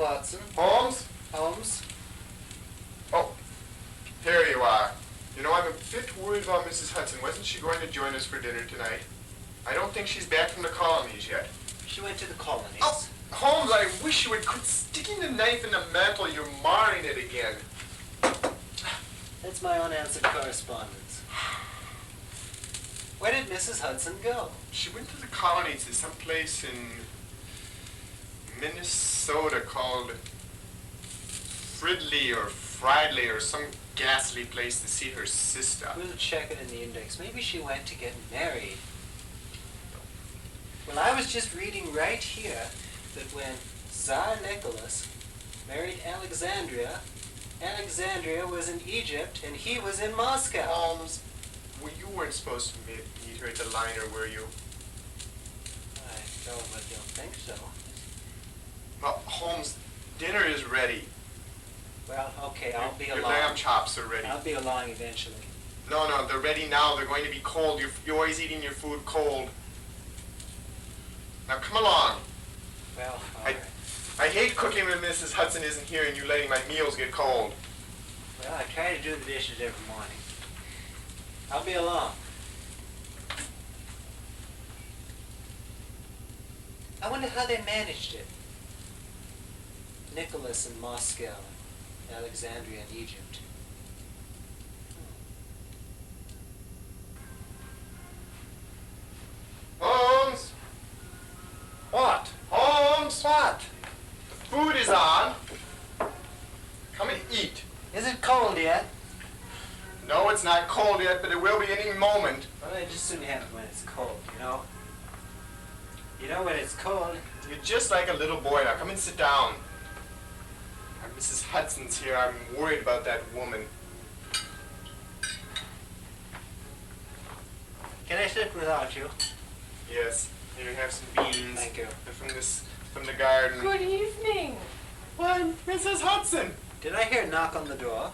Watson. Holmes? Holmes? Oh, here you are. You know, I'm a bit worried about Mrs. Hudson. Wasn't she going to join us for dinner tonight? I don't think she's back from the colonies yet. She went to the colonies. Oh, Holmes, I wish you would quit sticking the knife in the mantle. You're marring it again. That's my unanswered correspondence. Where did Mrs. Hudson go? She went to the colonies to some place in Minnesota called Fried-ley or Fried-ley or some ghastly place to see her sister. We'll check it in the index. Maybe she went to get married. Well, I was just reading right here that when Tsar Nicholas married Alexandria, Alexandria was in Egypt and he was in Moscow. Holmes, well, you weren't supposed to meet her at the liner, were you? I don't think so. Well, Holmes, dinner is ready. Well, okay, I'll be along. Your lamb chops are ready. I'll be along eventually. No, they're ready now. They're going to be cold. You're always eating your food cold. Now, come along. Well, all right. I hate cooking when Mrs. Hudson isn't here and you letting my meals get cold. Well, I try to do the dishes every morning. I'll be along. I wonder how they managed it. Nicholas in Moscow, Alexandria in Egypt. Holmes! What? Holmes! What? The food is on. Come and eat. Is it cold yet? No, it's not cold yet, but it will be any moment. Well, I just soon have it when it's cold, you know? You know, when it's cold... You're just like a little boy. Now, come and sit down. Mrs. Hudson's here. I'm worried about that woman. Can I sit without you? Yes. Here, have some beans. Thank you. They're from the garden. Good evening. What? Mrs. Hudson! Did I hear a knock on the door?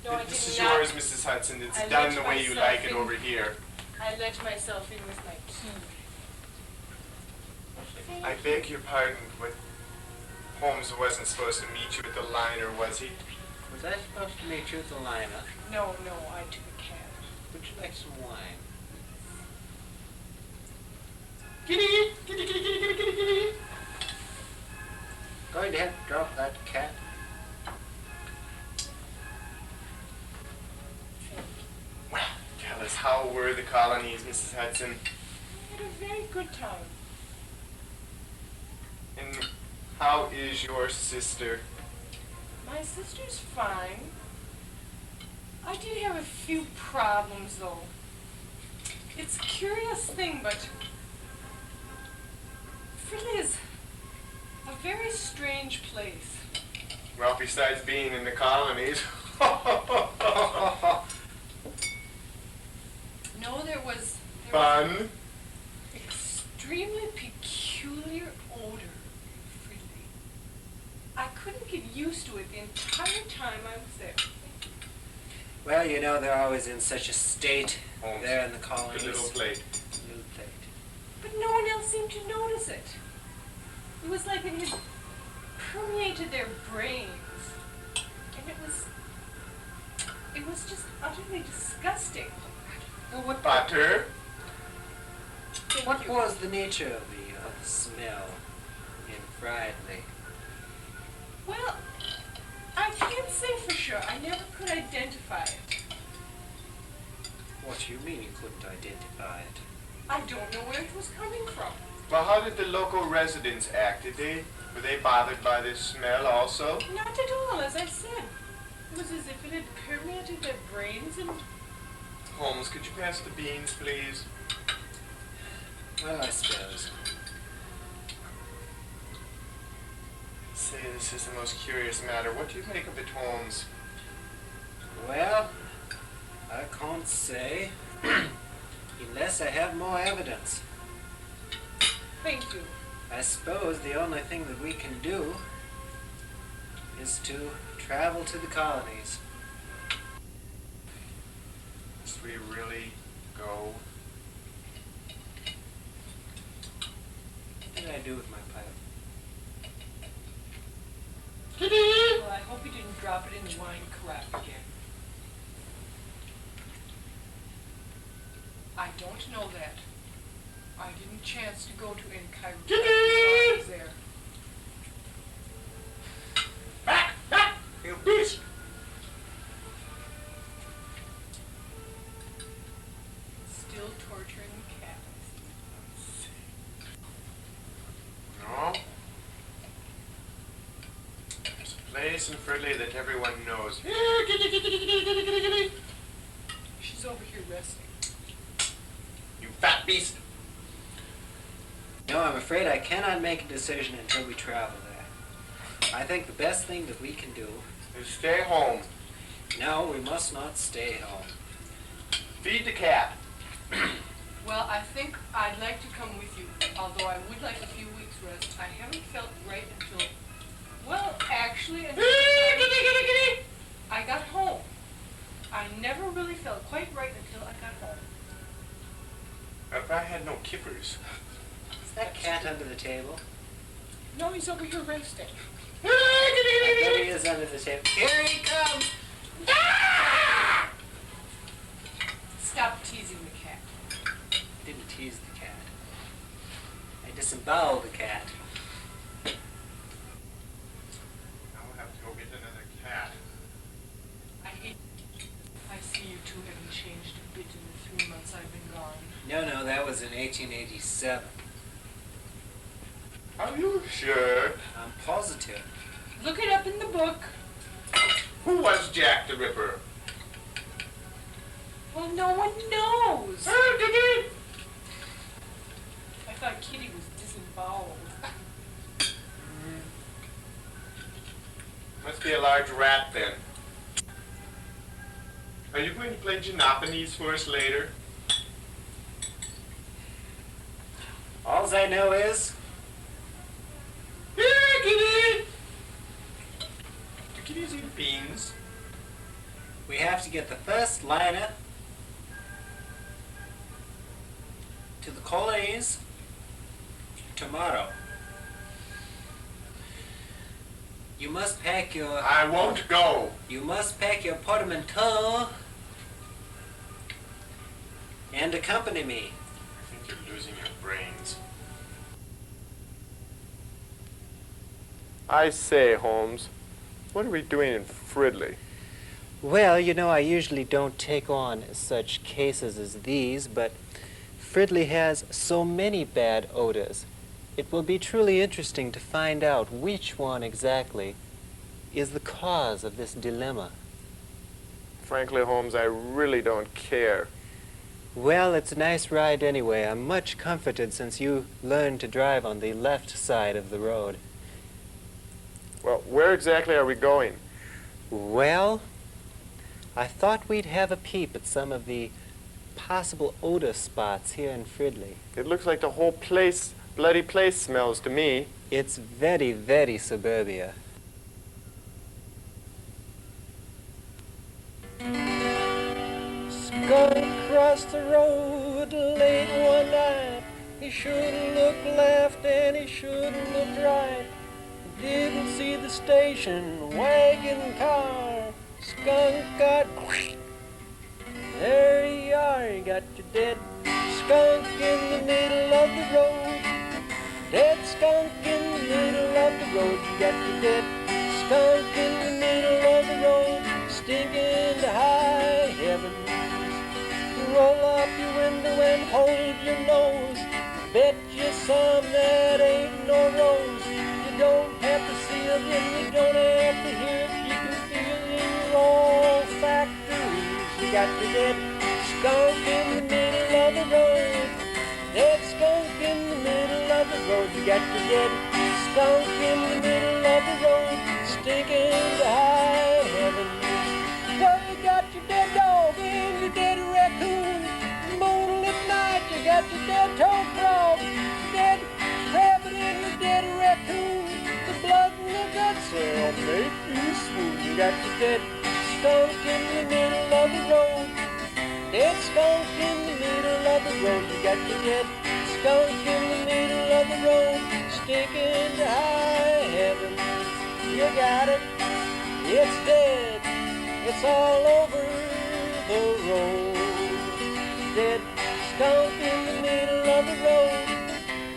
No, I did This is not. yours, Mrs. Hudson. It's I done let the way you myself like it in. over here. I let myself in with my key. I beg your pardon, but Holmes wasn't supposed to meet you at the liner, was he? Was I supposed to meet you at the liner? No, I took a cab. Would you like some wine? Kitty! Kitty, kitty, kitty, kitty, kitty, kitty! Going to have to drop that cat. Well, tell us, how were the colonies, Mrs. Hudson? I had a very good time. And how is your sister? My sister's fine. I did have a few problems, though. It's a curious thing, but Fried-ley is a very strange place. Well, besides being in the colonies. No, there was Fun. extremely peculiar odor in Fried-ley. I couldn't get used to it the entire time I was there. Well, you know, they're always in such a state Holmes, there in the colonies. the little plate. Little plate. But no one else seemed to notice it. It was like it had permeated their brains. And it was just utterly disgusting. Well, what Butter. Thank What you. was the nature of the smell in Fried-ley? Well, I can't say for sure. I never could identify it. What do you mean you couldn't identify it? I don't know where it was coming from. Well, how did the local residents act? Were they bothered by this smell also? Not at all, as I said. It was as if it had permeated their brains and... Holmes, could you pass the beans, please? Well, I suppose. Say, this is the most curious matter. What do you make of it, Holmes? Well, I can't say unless I have more evidence. Thank you. I suppose the only thing that we can do is to travel to the colonies. Must we really go? What did I do with my pipe? hope he didn't drop it in the wine crap again. I don't know that. I didn't chance to go to any chiropractor while I was there. Back! Back! You bitch! Still torturing the cat. No. There's a place in Fried-ley that everyone knows. She's over here resting. You fat beast! No, I'm afraid I cannot make a decision until we travel there. I think the best thing that we can do... You stay home. No, we must not stay home. Feed the cat. Well, I think I'd like to come with you, although I would like a few weeks rest. I haven't felt right until, well, actually, until I got home. I never really felt quite right until I got home. If I had no kippers. Is that cat under the table? No, he's over here resting. I bet he is under the table. Here he comes! Stop teasing the cat. I didn't tease the cat. I disemboweled the cat. I'll have to go get another cat. I see you two haven't changed a bit in the 3 months I've been gone. No, that was in 1887. Are you sure? I'm positive. Look it up in the book. Who was Jack the Ripper? Well, no one knows. I thought Kitty was disemboweled. Must be a large rat then. Are you going to play Genoponese for us later? All I know is... Here, kitty! Do kitties eat beans? we have to get the first liner to the colonies tomorrow. You must pack your... I won't go. You must pack your portmanteau and accompany me. I think you're losing your brains. I say, Holmes, what are we doing in Fried-ley? Well, you know, I usually don't take on such cases as these, but Fried-ley has so many bad odors. It will be truly interesting to find out which one exactly is the cause of this dilemma. Frankly, Holmes, I really don't care. Well, it's a nice ride anyway. I'm much comforted since you learned to drive on the left side of the road. Well, where exactly are we going? Well, I thought we'd have a peep at some of the possible odor spots here in Fried-ley. It looks like the whole place, bloody place, smells to me. It's very, very suburbia. Skunk crossed the road late one night. He shouldn't look left and he shouldn't look right. Didn't see the station wagon car. Skunk got... There you are, you got your dead skunk in the middle of the road. Dead skunk in the middle of the road. You got your dead skunk in the middle of the road, stinking to high heaven. Roll up your window and hold your nose. Bet you some that ain't no rose. You don't have to see it and you don't have to hear it. You can feel it in your olfactories. You got your dead skunk in the middle of the road. Dead skunk in the middle of the road. You got your dead skunk in the middle of the road, stinking to high heaven. Well, you got your dead dog and your dead raccoon. Moonlit night, you got your dead toad frog, dead rabbit and your dead raccoon. The blood and the guts will make you swoon. You got your dead skunk in the middle of the road. Dead skunk in the middle of the road. You got your dead skunk in the middle of the road, stinking to high heaven. You got it. It's dead, it's all over the road. Dead skunk in the middle of the road.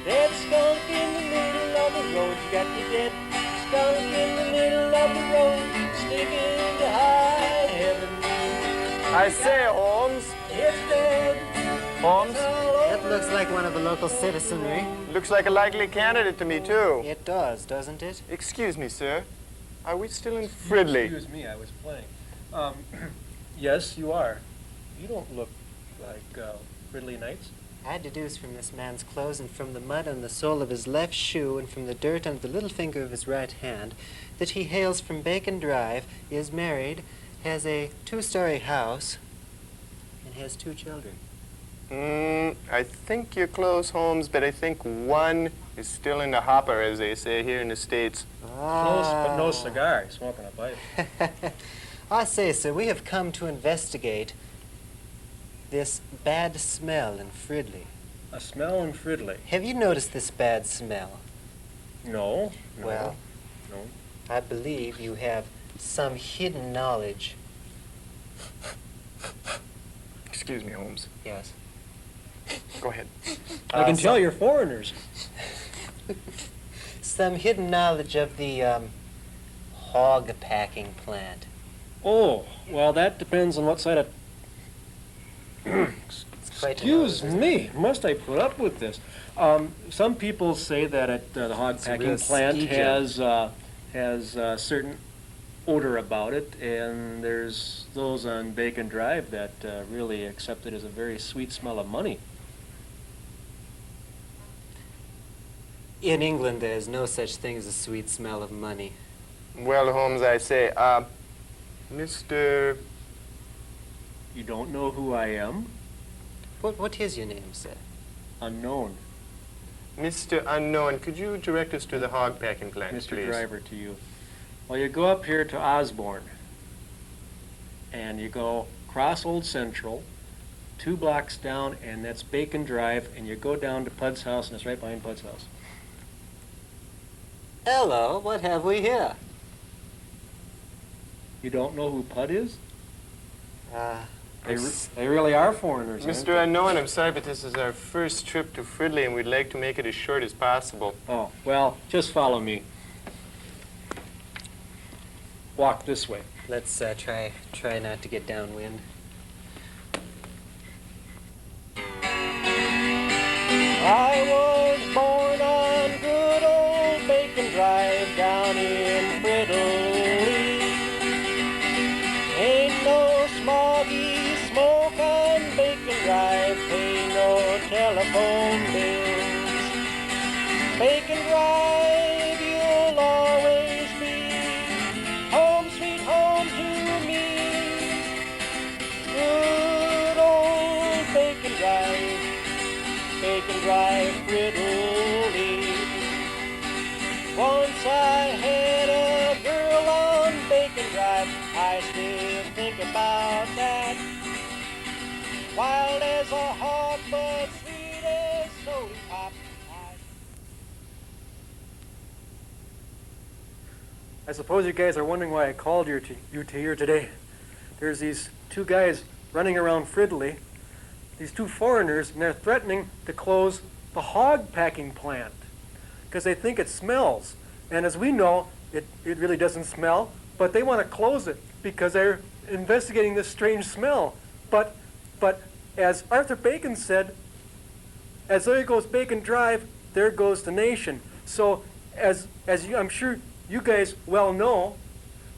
Dead skunk in the middle of the road. You got the dead skunk in the middle of the road, sticking to high heaven. I say, Holmes. It's dead. Holmes? That looks like one of the local citizenry. Looks like a likely candidate to me, too. It does, doesn't it? Excuse me, sir. Are we still in Fried-ley? Excuse me, I was playing. Yes, you are. You don't look like Fried-ley Knights. I deduce from this man's clothes and from the mud on the sole of his left shoe and from the dirt on the little finger of his right hand that he hails from Bacon Drive, is married, has a 2-story house, and has 2 children. I think you're close, Holmes, but I think one is still in the hopper, as they say here in the States. Close, but no cigar. He's smoking a pipe. I say, sir, we have come to investigate this bad smell in Fried-ley. A smell in Fried-ley. Have you noticed this bad smell? No. Well, No. I believe you have some hidden knowledge. Excuse me, Holmes. Yes. Go ahead. I can tell you're foreigners. Some hidden knowledge of the hog packing plant. Oh, well, that depends on what side of... It's quite Excuse an me, must I put up with this? Some people say that the hog It's a packing real plant ski has a certain odor about it, and there's those on Bacon Drive that really accept it as a very sweet smell of money. In England, there is no such thing as a sweet smell of money. Well, Holmes, I say, Mr. You don't know who I am? What is your name, sir? Unknown. Mr. Unknown, could you direct us to the hog packing plant, Mr. please? Driver, to you. Well, you go up here to Osborne, and you go cross Old Central, 2 blocks down, and that's Bacon Drive, and you go down to Pud's house, and it's right behind Pud's house. Hello, what have we here? You don't know who Pud is? They They really are foreigners. aren't Mr. they? Unknown, I'm sorry, but this is our first trip to Fried-ley, and we'd like to make it as short as possible. Oh, well, just follow me. Walk this way. Let's try not to get downwind. I was born on good old Bacon Drive down in Fried-ley. Ain't no smoggy smoke on Bacon Drive, pay no telephone bills. Bacon Drive, you'll always be home sweet home to me. Good old Bacon Drive, Bacon Drive, Fried-ley. Once I had a girl on Bacon Drive, I still think about that. Wild as a hawk, but sweet as soda pop. I suppose you guys are wondering why I called you to here today. There's these 2 guys running around Fried-ley, these 2 foreigners, and they're threatening to close the hog packing plant because they think it smells. And as we know, it really doesn't smell, but they want to close it because they're investigating this strange smell. But as Arthur Bacon said, as there goes Bacon Drive, there goes the nation. So as you, I'm sure you guys well know,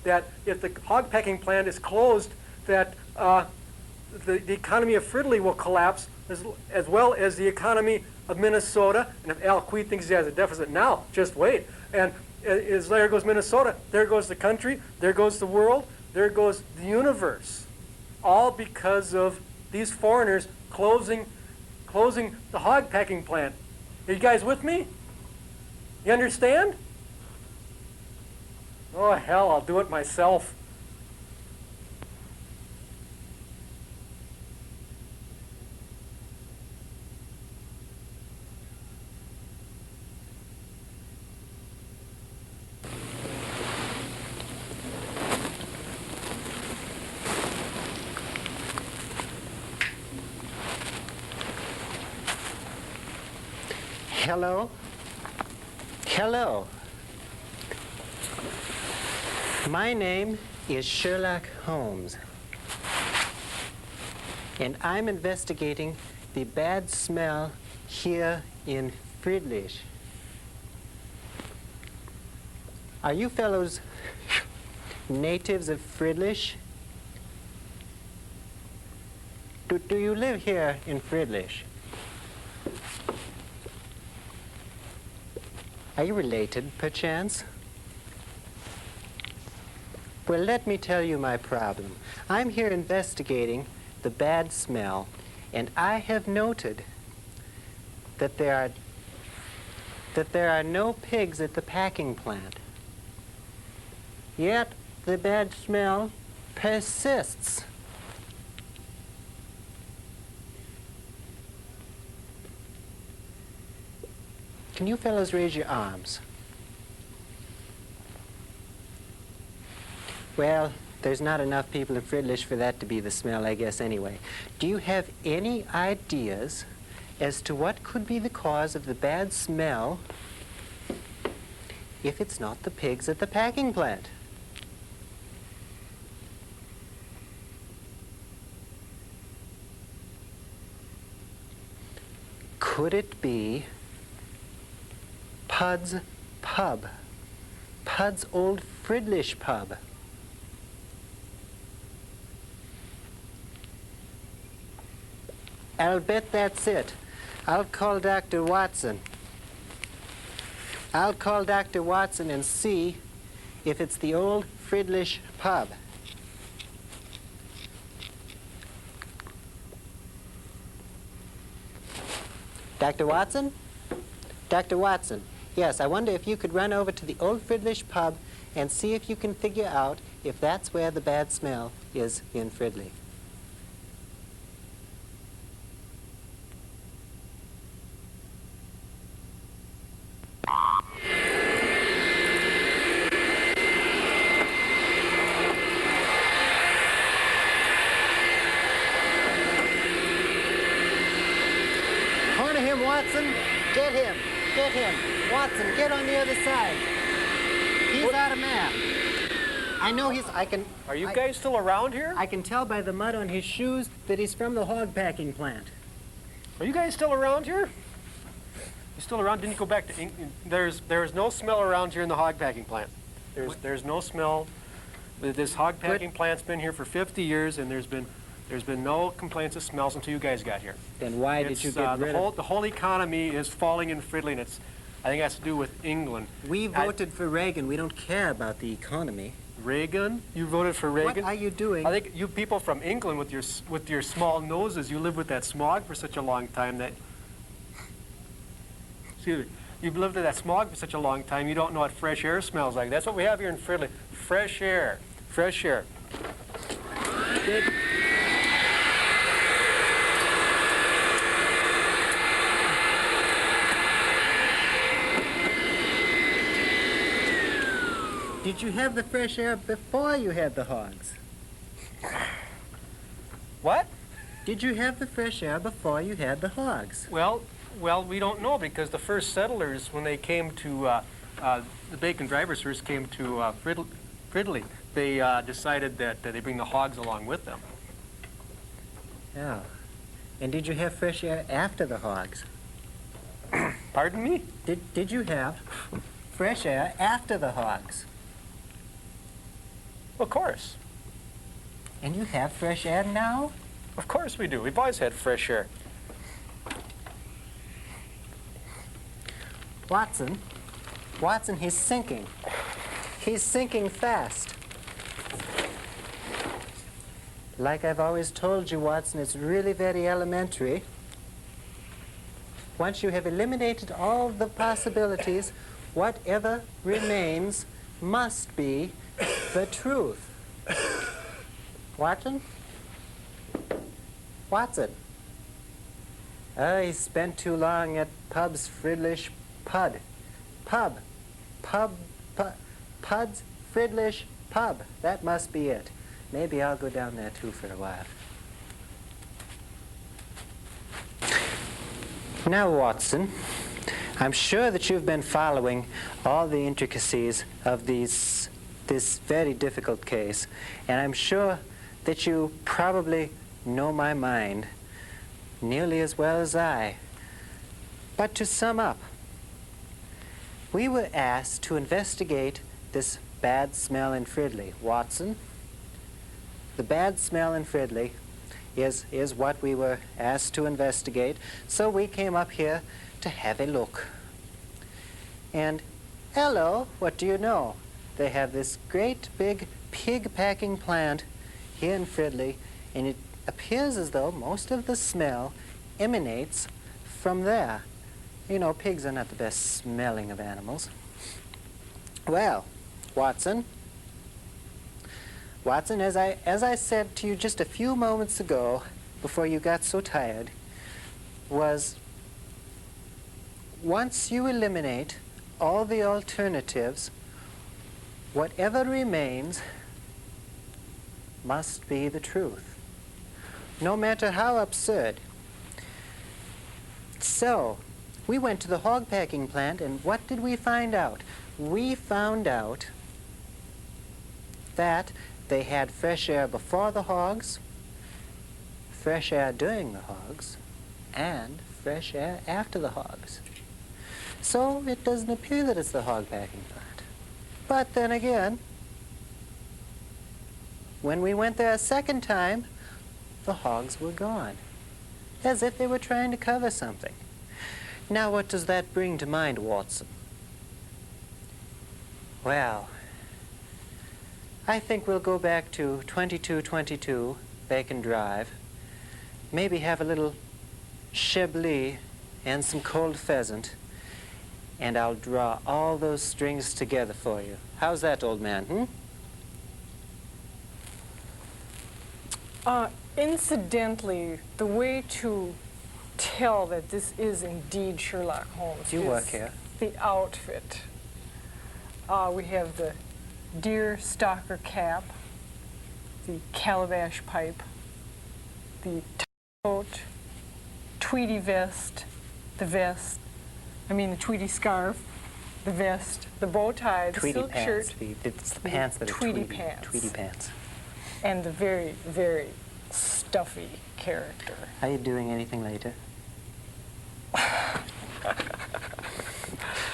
that if the hog packing plant is closed, that the economy of Fried-ley will collapse, as well as the economy of Minnesota. And if Al Quee thinks he has a deficit now, just wait. And as there goes Minnesota, there goes the country, there goes the world, there goes the universe. All because of these foreigners closing the hog packing plant. Are you guys with me? You understand? Oh, hell, I'll do it myself. Hello? Hello. My name is Sherlock Holmes, and I'm investigating the bad smell here in Fried-ley. Are you fellows natives of Fried-ley? Do you live here in Fried-ley? Are you related, perchance? Well, let me tell you my problem. I'm here investigating the bad smell, and I have noted that there are no pigs at the packing plant. Yet the bad smell persists. Can you fellows raise your arms? Well, there's not enough people in Fried-ley for that to be the smell, I guess, anyway. Do you have any ideas as to what could be the cause of the bad smell if it's not the pigs at the packing plant? Could it be Pud's Pub? Pud's old Fried-ley pub. I'll bet that's it. I'll call Dr. Watson. I'll call Dr. Watson and see if it's the old Fried-ley pub. Dr. Watson? Dr. Watson, yes, I wonder if you could run over to the old Fried-ley pub and see if you can figure out if that's where the bad smell is in Fried-ley. Corner him, Watson. Get him. Get him. Watson, get on the other side. He's out of map. I know I can... Are you guys still around here? I can tell by the mud on his shoes that he's from the hog packing plant. Are you guys still around here? You still around? Didn't you go back to England? There's no smell around here in the hog packing plant. There's no smell. This hog packing plant's been here for 50 years, and there's been no complaints of smells until you guys got here. Then why did you get rid of... The whole economy is falling in Fried-ley, and I think it has to do with England. We voted for Reagan. We don't care about the economy. Reagan? You voted for Reagan? What are you doing? I think you people from England with your small noses, you lived with that smog for such a long time that... Excuse me. You've lived with that smog for such a long time, you don't know what fresh air smells like. That's what we have here in Fried-ley. Fresh air. Fresh air. Did you have the fresh air before you had the hogs? What? Did you have the fresh air before you had the hogs? Well, we don't know, because the first settlers, when they came to, the bacon drivers first came to Fried-ley, they decided that they bring the hogs along with them. Oh. And did you have fresh air after the hogs? Pardon me? Did you have fresh air after the hogs? Of course. And you have fresh air now? Of course we do. We've always had fresh air. Watson, he's sinking. He's sinking fast. Like I've always told you, Watson, it's really very elementary. Once you have eliminated all the possibilities, whatever remains must be the truth. Watson? Watson? Oh, he spent too long at Pud's Fried-ley Pud. Pud's Fried-ley Pub. That must be it. Maybe I'll go down there too for a while. Now, Watson, I'm sure that you've been following all the intricacies of this very difficult case, and I'm sure that you probably know my mind nearly as well as I. But to sum up, we were asked to investigate this bad smell in Fried-ley. Watson, the bad smell in Fried-ley is what we were asked to investigate, so we came up here to have a look. And hello, what do you know? They have this great big pig packing plant here in Fried-ley, and it appears as though most of the smell emanates from there. You know, pigs are not the best smelling of animals. Well, Watson, as I said to you just a few moments ago, before you got so tired, was once you eliminate all the alternatives, whatever remains must be the truth, no matter how absurd. So, we went to the hog packing plant, and what did we find out? We found out that they had fresh air before the hogs, fresh air during the hogs, and fresh air after the hogs. So it doesn't appear that it's the hog packing plant. But then again, when we went there a second time, the hogs were gone, as if they were trying to cover something. Now what does that bring to mind, Watson? Well, I think we'll go back to 2222 Bacon Drive, maybe have a little Chablis and some cold pheasant, and I'll draw all those strings together for you. How's that, old man, Incidentally, the way to tell that this is indeed Sherlock Holmes You is work here. the outfit. We have the deer stalker cap, the calabash pipe, the coat, tweedy vest, the tweedy scarf, the vest, the bow tie, the Tweedy silk pants. shirt, It's the pants that are tweedy tweedy. pants. Tweedy pants. and the very, very stuffy character. Are you doing anything later?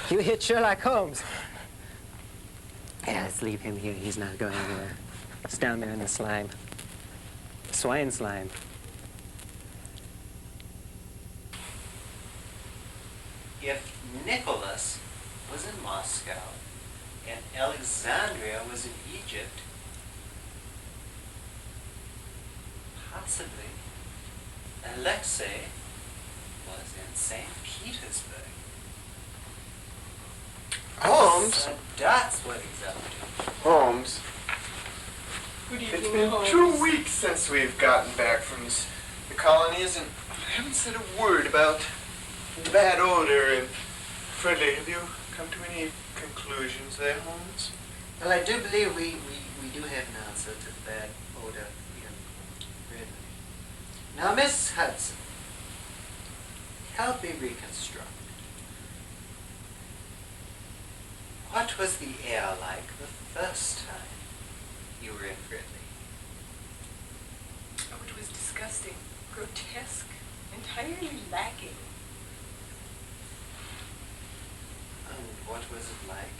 You hit Sherlock Holmes. Yeah, let's leave him here. He's not going anywhere. It's down there in the slime. Swine slime. If Nicholas was in Moscow and Alexandria was in Egypt, possibly Alexei was in St. Petersburg. Holmes? So that's what he's up to. Holmes, Good it's evening, been Holmes. 2 weeks since we've gotten back from the colonies, and I haven't said a word about the bad odor in Fried-ley. Have you come to any conclusions there, Holmes? Well, I do believe we do have an answer to the bad odor in Fried-ley. Now, Miss Hudson, help me reconstruct. What was the air like the first time you were in Fried-ley? Oh, it was disgusting, grotesque, entirely lacking. And what was it like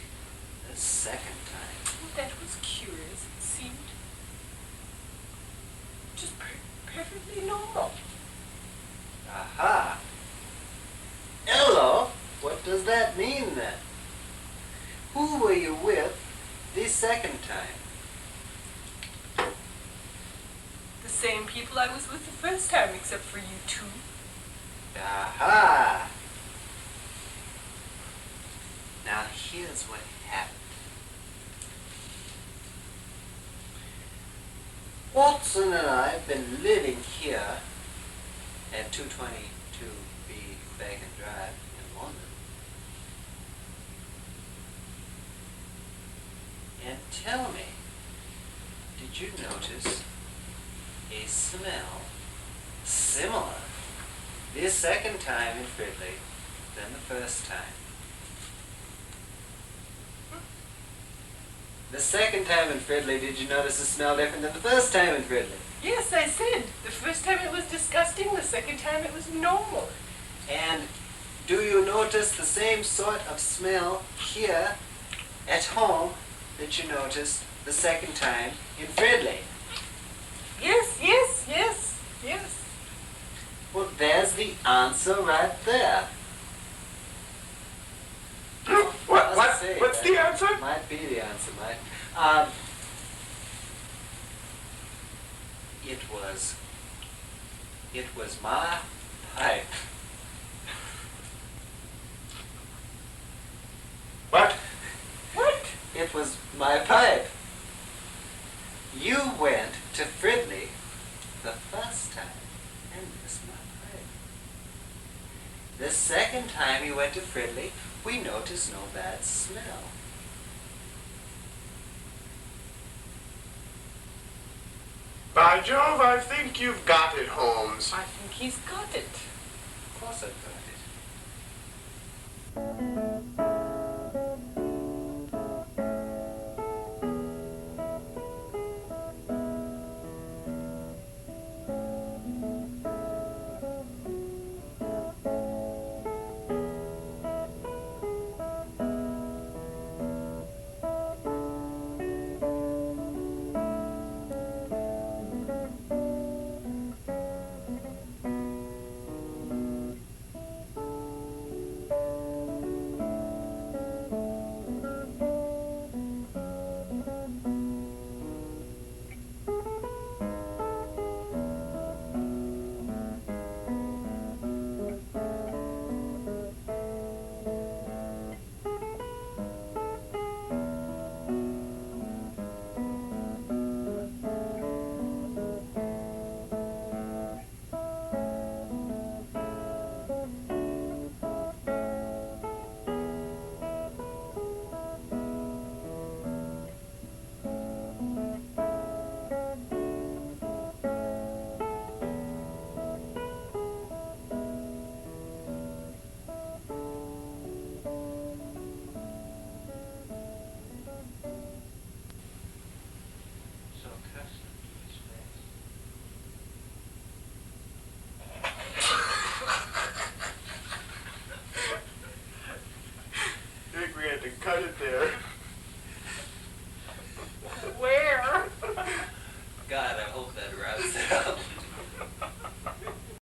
the second time? Oh, that was curious. It seemed just perfectly normal. Aha! Hello! What does that mean then? Who were you with the second time? The same people I was with the first time, except for you two. Aha! Now here's what happened. Watson and I have been living here at 222B Bacon Drive in London. And tell me, did you notice a smell similar the second time in Fried-ley than the first time. The second time in Fried-ley, did you notice the smell different than the first time in Fried-ley? Yes, I said. The first time it was disgusting, the second time it was normal. And do you notice the same sort of smell here at home that you noticed the second time in Fried-ley? Yes, yes, yes, yes. Well, there's the answer right there. What's the answer? Might be the answer, Mike. It was my pipe. What? What? It was my pipe. You went to Fried-ley the first time and missed my pipe. The second time you went to Fried-ley, we noticed no bad smell. By Jove, I think you've got it, Holmes. I think he's got it. Of course I've got it.